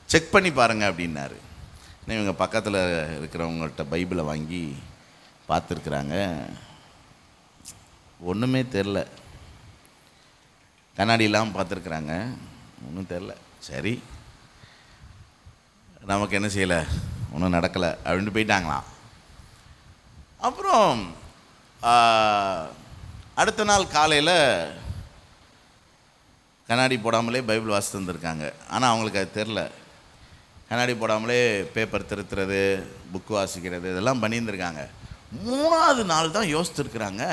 செக் பண்ணி பாருங்கள் அப்படின்னாரு. இவங்க பக்கத்தில் இருக்கிறவங்கள்ட்ட பைபிளை வாங்கி பார்த்துருக்குறாங்க. ஒன்றுமே தெரில. கண்ணாடியெல்லாம் பார்த்துருக்குறாங்க, ஒன்றும் தெரில. சரி, நமக்கு என்ன செய்யலை, ஒன்றும் நடக்கலை அப்படின்ட்டு போயிட்டாங்களாம். அப்புறம் அடுத்த நாள் காலையில் கண்ணாடி போடாமலே பைபிள் வாசித்து வந்திருக்காங்க. ஆனால் அவங்களுக்கு அது தெரில. கண்ணாடி போடாமலே பேப்பர் திருத்துறது, புக்கு வாசிக்கிறது இதெல்லாம் பண்ணியிருந்திருக்காங்க. 3ஆவது நாள் தான் யோசித்துருக்குறாங்க,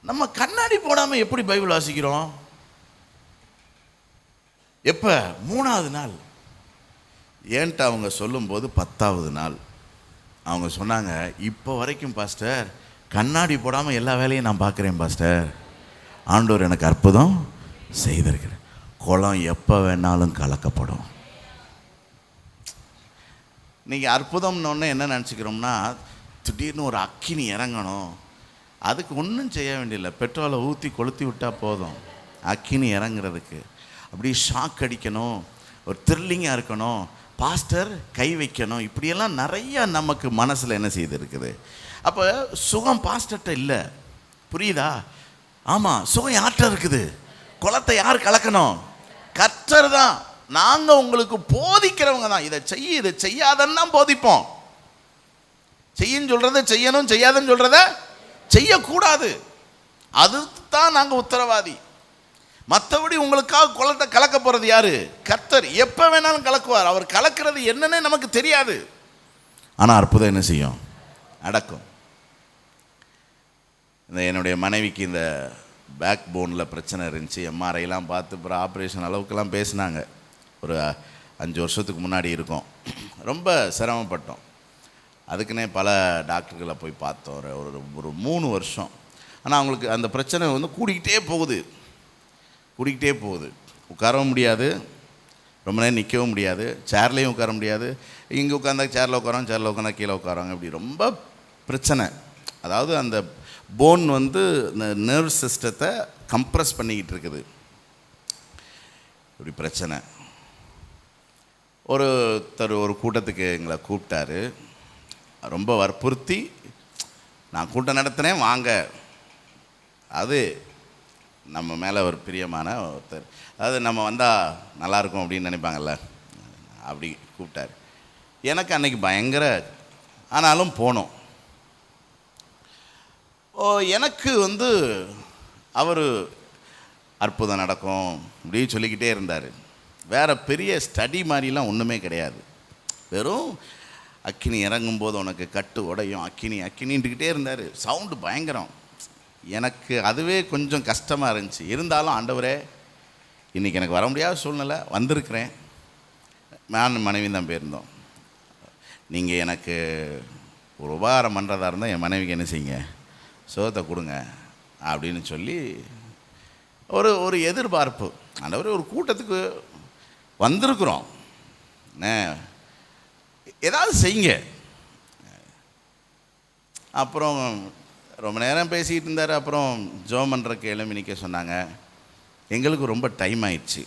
நம்ம கண்ணாடி போடாமல் எப்படி பைபிள் வாசிக்கிறோம்? எப்போ? 3ஆவது நாள். ஏன்ட்டு அவங்க சொல்லும்போது 10ஆவது நாள் அவங்க சொன்னாங்க, இப்போ வரைக்கும் பாஸ்டர் கண்ணாடி போடாமல் எல்லா வேலையும் நான் பார்க்குறேன் பாஸ்டர், ஆண்டவர் எனக்கு அற்புதம் செய்திருக்கிறேன். குளம் எப்போ வேணாலும் கலக்கப்படும். நீங்கள் அற்புதம்னு என்ன நினச்சிக்கிறோம்னா, திடீர்னு ஒரு அக்கினி இறங்கணும், அதுக்கு ஒன்றும் செய்ய வேண்டியதில்லை, பெட்ரோலை ஊற்றி கொளுத்தி விட்டால் போதும். அக்கினி இறங்குறதுக்கு அப்படி ஷாக் அடிக்கணும், ஒரு த்ரில்லிங்காக இருக்கணும், பாஸ்டர் கை வைக்கணும், இப்படியெல்லாம் நிறையா நமக்கு மனசில் என்ன செய்திருக்குது. அப்போ சுகம் பாஸ்டர்கிட்ட இல்லை, புரியுதா? ஆமாம், சுகம் யார்கிட்ட இருக்குது? குலத்தை யார் கலக்கணும்? கர்த்தர் தான். நாங்கள் உங்களுக்கு போதிக்கிறவங்க தான். இதை செய்ய, இதை செய்யாதன்னு தான் போதிப்போம். செய்யன்னு சொல்கிறத செய்யணும், செய்யாதன்னு சொல்கிறத செய்யக்கூடாது. அதுதான் நாங்கள் உத்தரவாதி. மற்றபடி உங்களுக்காக குலத்தை கலக்க போகிறது யாரு? கர்த்தர். எப்போ வேணாலும் கலக்குவார். அவர் கலக்கிறது என்னன்னு நமக்கு தெரியாது, ஆனால் அற்புதம் என்ன செய்யும்? நடக்கும். இந்த என்னுடைய மனைவிக்கு இந்த பேக் போனில் பிரச்சனை இருந்துச்சு. எம்ஆர்ஐலாம் பார்த்து அப்புறம் ஆப்ரேஷன் அளவுக்குலாம் பேசினாங்க. ஒரு 5 வருஷத்துக்கு முன்னாடி இருக்கும். ரொம்ப சிரமப்பட்டோம். அதுக்குன்னே பல டாக்டர்களை போய் பார்த்தோம். ஒரு 3 வருஷம். ஆனால் அவங்களுக்கு அந்த பிரச்சனை கூடிக்கிட்டே போகுது. உட்காரவும் முடியாது, ரொம்ப நேரம் நிற்கவும் முடியாது, சேர்லேயும் உட்கார முடியாது. இங்கே உட்காந்தா சேரில் உட்காரோம், சேரில் உட்காந்தா கீழே உட்காரோங்க. இப்படி ரொம்ப பிரச்சனை. அதாவது அந்த போன் இந்த நர்வ் சிஸ்டத்தை கம்ப்ரெஸ் பண்ணிக்கிட்டு இருக்குது. இப்படி பிரச்சனை. ஒரு கூட்டத்துக்கு எங்களை கூப்பிட்டாரு. ரொம்ப வற்புறுத்தி நான் கூட்டம் நடத்தினேன், வாங்க. அது நம்ம மேலே ஒரு பிரியமான ஒருத்தர், அதாவது நம்ம வந்தால் நல்லாயிருக்கும் அப்படின்னு நினைப்பாங்கள்ல, அப்படி கூப்பிட்டார். எனக்கு அன்றைக்கி பயங்கர, ஆனாலும் போனோம். எனக்கு அவர் அற்புதம் நடக்கும் அப்படி சொல்லிக்கிட்டே இருந்தார். வேறு பெரிய ஸ்டடி மாதிரிலாம் ஒன்றுமே கிடையாது. வெறும் அக்கினி இறங்கும்போது உனக்கு கட்டு உடையும், அக்கினின்ட்டுக்கிட்டே இருந்தார். சவுண்டு பயங்கரம். எனக்கு அதுவே கொஞ்சம் கஷ்டமாக இருந்துச்சு. இருந்தாலும் ஆண்டவரே, இன்றைக்கி எனக்கு வர முடியாத சூழ்நிலை, வந்திருக்கிறேன். நான் மனைவி தான் போயிருந்தோம். நீங்கள் எனக்கு ஒரு உபகாரம் பண்ணுறதா இருந்தால் என் மனைவிக்கு என்ன செய்யுங்க, சோத்தை கொடுங்க அப்படின்னு சொல்லி ஒரு எதிர்பார்ப்பு. ஆண்டவரே, ஒரு கூட்டத்துக்கு வந்திருக்கிறோம், ஏதாவது செய்யுங்க. அப்புறம் ரொம்ப நேரம் பேசிக்கிட்டு இருந்தார். அப்புறம் ஜெபம் பண்ணுறக்கு எழும்பி நிற்க சொன்னாங்க. எங்களுக்கு ரொம்ப டைம் ஆயிடுச்சு,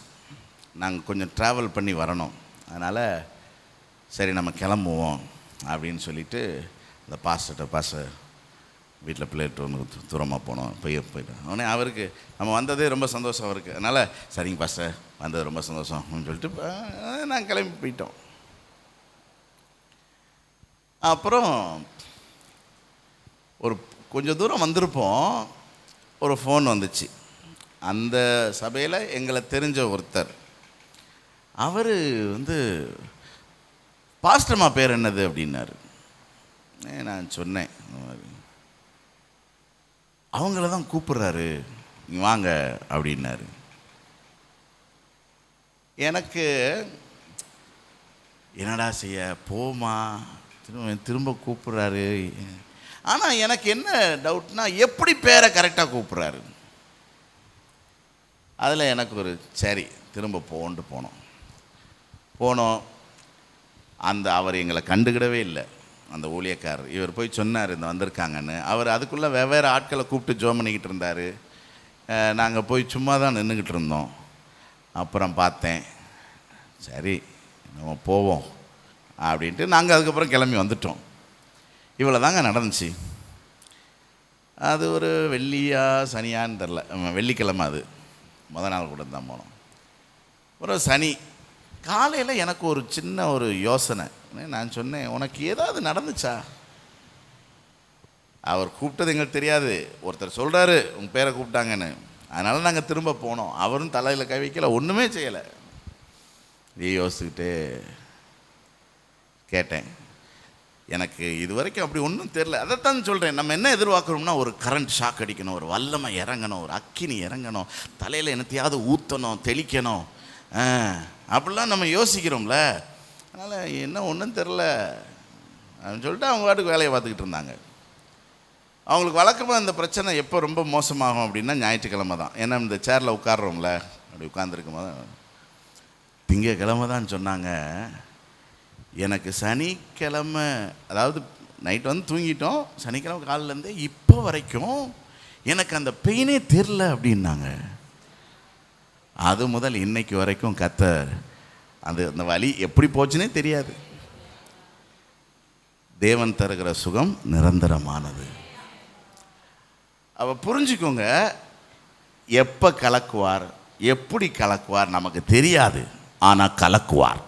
நாங்கள் கொஞ்சம் ட்ராவல் பண்ணி வரணும், அதனால் சரி நம்ம கிளம்புவோம் அப்படின்னு சொல்லிவிட்டு அந்த பாஸ்டர் வீட்டில் பிள்ளைகிட்ட ஒன்று தூரமாக போனோம், போயிட்டோம். உடனே அவருக்கு நம்ம வந்ததே ரொம்ப சந்தோஷம் அவருக்கு. அதனால் சரிங்க பாஸ்டர், வந்தது ரொம்ப சந்தோஷம் அப்படின்னு சொல்லிட்டு நாங்கள் கிளம்பி போயிட்டோம். அப்புறம் ஒரு கொஞ்சம் தூரம் வந்திருப்போம், ஒரு ஃபோன் வந்துச்சு. அந்த சபையில் எங்களை தெரிஞ்ச ஒருத்தர், அவர் பாஸ்டர்மா பேர் என்னது அப்படின்னாரு. நான் சொன்னேன், அவங்கள தான் கூப்பிட்றாரு, நீ வாங்க அப்படின்னாரு. எனக்கு என்னடா செய்ய, போமா, திரும்ப கூப்பிட்றாரு. ஆனால் எனக்கு என்ன டவுட்னா, எப்படி பேரை கரெக்டாக கூப்பிட்றாரு. அதில் எனக்கு ஒரு சரி திரும்ப போனோம். அவர் எங்களை கண்டுக்கிடவே இல்லை, அந்த ஊழியக்காரர். இவர் போய் சொன்னார் இந்த வந்திருக்காங்கன்னு. அவர் அதுக்குள்ளே வெவ்வேறு ஆட்களை கூப்பிட்டு ஜெபம் பண்ணிக்கிட்டு இருந்தார். நாங்கள் போய் சும்மா தான் நின்றுக்கிட்டு இருந்தோம். அப்புறம் பார்த்தேன், சரி நம்ம போவோம் அப்படின்ட்டு நாங்கள் அதுக்கப்புறம் கிளம்பி வந்துட்டோம். இவ்வளோ தாங்க நடந்துச்சு. அது ஒரு வெள்ளியா சனியான்னு தெரில, வெள்ளிக்கிழமை, அது முதல் நாள் கூட தான் போனோம். ஒரு சனி காலையில் எனக்கு ஒரு சின்ன ஒரு யோசனை. நான் சொன்னேன், உனக்கு ஏதாவது நடந்துச்சா? அவர் கூப்பிட்டது எங்களுக்கு தெரியாது, ஒருத்தர் சொல்கிறாரு உங்கள் பேரை கூப்பிட்டாங்கன்னு, அதனால் நாங்கள் திரும்ப போனோம். அவரும் தலையில் கை வைக்கல, ஒன்றுமே செய்யலை. இதே யோசிச்சுக்கிட்டு கேட்டேன், எனக்கு இது வரைக்கும் அப்படி ஒன்றும் தெரில. அதைத்தான் சொல்கிறேன், நம்ம என்ன எதிர்பார்க்குறோம்னா ஒரு கரண்ட் ஷாக் அடிக்கணும், ஒரு வல்லமை இறங்கணும், ஒரு அக்கினி இறங்கணும், தலையில் என்னத்தையாவது ஊற்றணும், தெளிக்கணும், அப்படிலாம் நம்ம யோசிக்கிறோம்ல. அதனால் என்ன ஒன்றும் தெரில அப்படின்னு சொல்லிட்டு அவங்க வாட்டுக்கு வேலையை பார்த்துக்கிட்டு இருந்தாங்க. அவங்களுக்கு வழக்கமாக இந்த பிரச்சனை எப்போ ரொம்ப மோசமாகும் அப்படின்னா ஞாயிற்றுக்கிழமை தான். ஏன்னா இந்த சேரில் உட்காடுறோம்ல, அப்படி உட்காந்துருக்கும் போது திங்கக்கிழமை தான் சொன்னாங்க. எனக்கு சனிக்கிழமை, அதாவது நைட் தூங்கிட்டோம், சனிக்கிழமை காலிலேருந்து இப்போ வரைக்கும் எனக்கு அந்த பெயினே தெரில அப்படின்னாங்க. அது முதல் இன்னைக்கு வரைக்கும் கர்த்தர் அந்த வலி எப்படி போச்சுன்னே தெரியாது. தேவன் தருகிற சுகம் நிரந்தரமானது. அவ புரிஞ்சுக்கோங்க, எப்போ கலக்குவார், எப்படி கலக்குவார் நமக்கு தெரியாது, ஆனால் கலக்குவார்.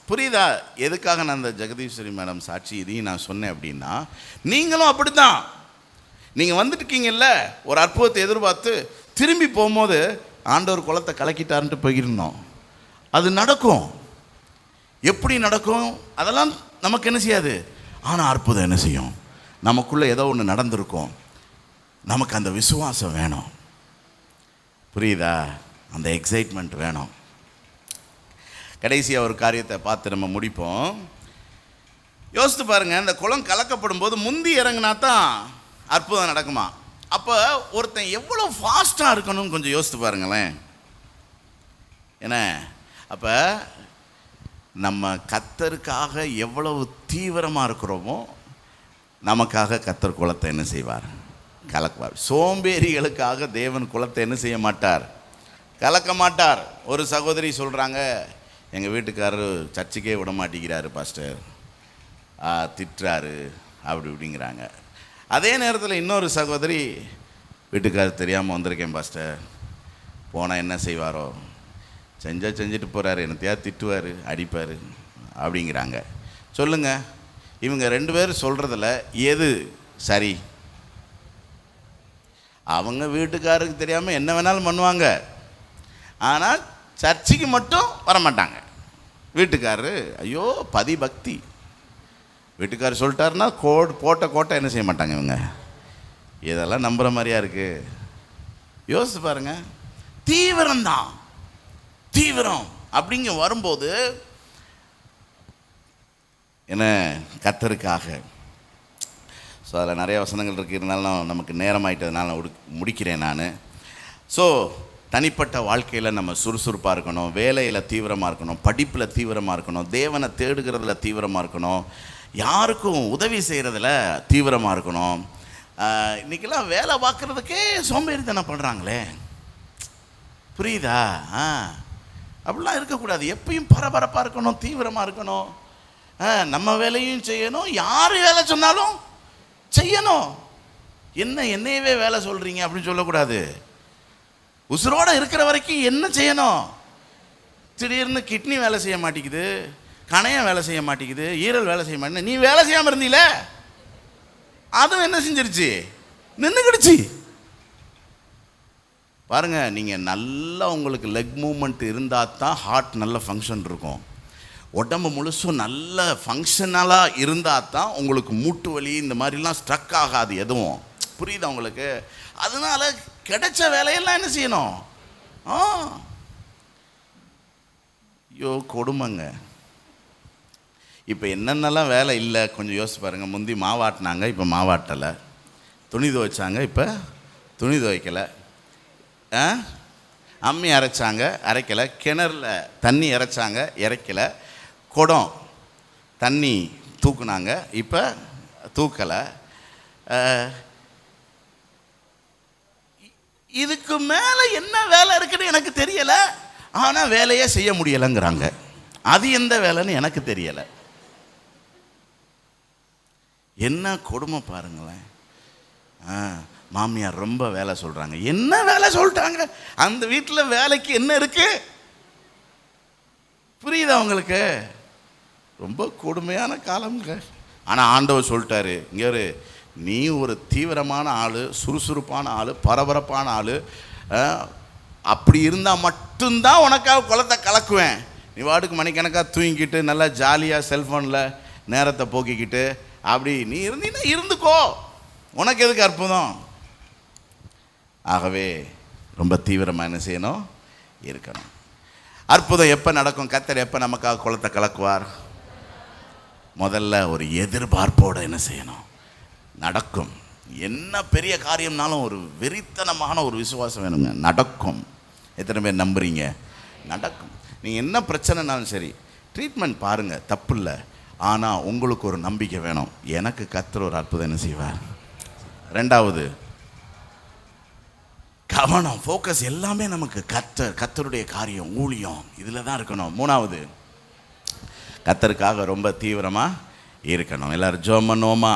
புரியுதா? எதுக்காக நான் அந்த ஜெகதீஸ்வரி மேடம் சாட்சி இதையும் நான் சொன்னேன் அப்படின்னா, நீங்களும் அப்படித்தான். நீங்கள் வந்துட்டுருக்கீங்கல்ல, ஒரு அற்புதத்தை எதிர்பார்த்து திரும்பி போகும்போது ஆண்டவர் குளத்தை கலக்கிட்டாருன்ட்டு போயிருந்தோம். அது நடக்கும். எப்படி நடக்கும் அதெல்லாம் நமக்கு என்ன செய்யாது, ஆனால் அற்புதம் என்ன செய்யும், நமக்குள்ளே ஏதோ ஒன்று நடந்திருக்கும். நமக்கு அந்த விசுவாசம் வேணும். புரியுதா? அந்த எக்ஸைட்மெண்ட் வேணும். கடைசியாக ஒரு காரியத்தை பார்த்து நம்ம முடிப்போம். யோசித்து பாருங்கள், இந்த குளம் கலக்கப்படும் போது முந்தி இறங்கினா தான் அற்புதம் நடக்குமா? அப்போ ஒருத்தன் எவ்வளோ ஃபாஸ்ட்டாக இருக்கணும்னு கொஞ்சம் யோசித்து பாருங்களேன். ஏன்னா அப்போ நம்ம கர்த்தருக்காக எவ்வளவு தீவிரமாக இருக்கிறோமோ நமக்காக கர்த்தர் குளத்தை என்ன செய்வார், கலக்குவார். சோம்பேறிகளுக்காக தேவன் குளத்தை என்ன செய்ய மாட்டார், கலக்க மாட்டார். ஒரு சகோதரி சொல்கிறாங்க, எங்கள் வீட்டுக்காரர் சர்ச்சுக்கே விட மாட்டேங்கிறாரு பாஸ்டர், திட்டுறாரு அப்படி இப்படிங்கிறாங்க. அதே நேரத்தில் இன்னொரு சகோதரி, வீட்டுக்காரர் தெரியாமல் வந்திருக்கேன் பாஸ்டர், போனால் என்ன செய்வாரோ, செஞ்சுட்டு போகிறாரு, என்னத்தையாவது திட்டுவார், அடிப்பார் அப்படிங்கிறாங்க. சொல்லுங்கள், இவங்க ரெண்டு பேரும் சொல்கிறதில்ல எது சரி? அவங்க வீட்டுக்காரருக்கு தெரியாமல் என்ன வேணாலும் பண்ணுவாங்க, ஆனால் சர்ச்சுக்கு மட்டும் வரமாட்டாங்க. வீட்டுக்காரரு ஐயோ பதிபக்தி, வீட்டுக்காரர் சொல்லிட்டாருன்னா போட்ட கோட்டை என்ன செய்ய மாட்டாங்க இவங்க. இதெல்லாம் நம்புகிற மாதிரியா இருக்குது? யோசிச்சு பாருங்கள். தீவிரம்தான், தீவிரம் அப்படிங்க வரும்போது என்ன கர்த்தருக்காக. ஸோ அதில் நிறைய வசனங்கள் இருக்குது, இருந்தாலும் நமக்கு நேரமாயிட்டதுனால முடிக்கிறேன் நான். ஸோ தனிப்பட்ட வாழ்க்கையில் நம்ம சுறுசுறுப்பாக இருக்கணும், வேலையில் தீவிரமாக இருக்கணும், படிப்பில் தீவிரமாக இருக்கணும், தேவனை தேடுகிறதுல தீவிரமாக இருக்கணும். யாருக்கும் உதவி செய்கிறதுல தீவிரமாக இருக்கணும். இன்றைக்கெல்லாம் வேலை பார்க்குறதுக்கே சோம்பேறித்தனம் பண்ணுறாங்களே, புரியுதா? அப்படிலாம் இருக்கக்கூடாது. எப்பயும் பரபரப்பாக இருக்கணும், தீவிரமாக இருக்கணும். நம்ம வேலையும் செய்யணும், யார் வேலை சொன்னாலும் செய்யணும். என்னையவே வேலை சொல்கிறீங்க அப்படின்னு சொல்லக்கூடாது. உசுரோடு இருக்கிற வரைக்கும் என்ன செய்யணும்? திடீர்னு கிட்னி வேலை செய்ய மாட்டேங்குது, கணையம் வேலை செய்ய மாட்டேங்குது, ஈரல் வேலை செய்ய மாட்டேங்குது, நீ வேலை செய்யாமல் இருந்தீல, அதுவும் என்ன செஞ்சிருச்சு? நின்றுக்கிடுச்சு. பாருங்க, நீங்கள் நல்லா உங்களுக்கு லெக் மூமெண்ட் இருந்தால் தான் ஹார்ட் நல்ல ஃபங்க்ஷன் இருக்கும். உடம்பு முழுசும் நல்ல ஃபங்க்ஷனலாக இருந்தால் தான் உங்களுக்கு மூட்டு வலி இந்த மாதிரிலாம் ஸ்ட்ரக் ஆகாது எதுவும். புரியுதா உங்களுக்கு? அதனால கிடைச்ச வேலையெல்லாம் என்ன செய்யணும்? ஐயோ கொடுமைங்க. இப்போ என்னென்னலாம் வேலை இல்லை கொஞ்சம் யோசிச்சு பாருங்கள். முந்தி மாவாட்டினாங்க, இப்போ மாவாட்டலை. துணி துவைச்சாங்க, இப்போ துணி துவைக்கலை. அம்மி அரைச்சாங்க, அரைக்கலை. கிணறுல தண்ணி இறைச்சாங்க, இறைக்கலை. குடம் தண்ணி தூக்குனாங்க, இப்போ தூக்கலை. இதுக்கு மேலே என்ன வேலை இருக்குன்னு எனக்கு தெரியலை, ஆனால் வேலையே செய்ய முடியலைங்கிறாங்க. அது எந்த வேலைன்னு எனக்கு தெரியலை. என்ன கொடுமை பாருங்களேன். மாமியார் ரொம்ப வேலை சொல்கிறாங்க. என்ன வேலை சொல்லிட்டாங்க? அந்த வீட்டில் வேலைக்கு என்ன இருக்கு? புரியுதா உங்களுக்கு? ரொம்ப கொடுமையான காலம்ங்க. ஆனால் ஆண்டவர் சொல்லிட்டாரு, இங்கே ஒரு நீ ஒரு தீவிரமான ஆள், சுறுசுறுப்பான ஆள், பரபரப்பான ஆள், அப்படி இருந்தால் மட்டும்தான் உனக்காக குளத்தை கலக்குவேன். நீ வாட்டுக்கு மணிக்கணக்காக தூங்கிக்கிட்டு நல்லா ஜாலியாக செல்ஃபோனில் நேரத்தை போக்கிக்கிட்டு அப்படி நீ இருந்தீன்னா இருந்துக்கோ, உனக்கு எதுக்கு அற்புதம்? ஆகவே ரொம்ப தீவிரமாக என்ன செய்யணும்? இருக்கணும். அற்புதம் எப்போ நடக்கும்? கர்த்தர் எப்போ நமக்காக குளத்தை கலக்குவார்? முதல்ல ஒரு எதிர்பார்ப்போடு என்ன செய்யணும்? நடக்கும். என்ன பெரிய காரியம்னாலும் ஒரு வெறித்தனமான ஒரு விசுவாசம் வேணுங்க. நடக்கும். எத்தனை பேர் நம்புறீங்க? நடக்கும். நீங்கள் என்ன பிரச்சனைனாலும் சரி, ட்ரீட்மெண்ட் பாருங்கள், தப்பு இல்லை. ஆனால் உங்களுக்கு ஒரு நம்பிக்கை வேணும், எனக்கு கர்த்தர் ஒரு அற்புதம் என்ன செய்வார். ரெண்டாவது, கவனம், ஃபோக்கஸ் எல்லாமே நமக்கு கர்த்தருடைய காரியம், ஊழியம், இதில் தான் இருக்கணும். மூணாவது, கர்த்தருக்காக ரொம்ப தீவிரமாக இருக்கணும். எல்லோரும் ஜெபம் பண்ணுவோமா?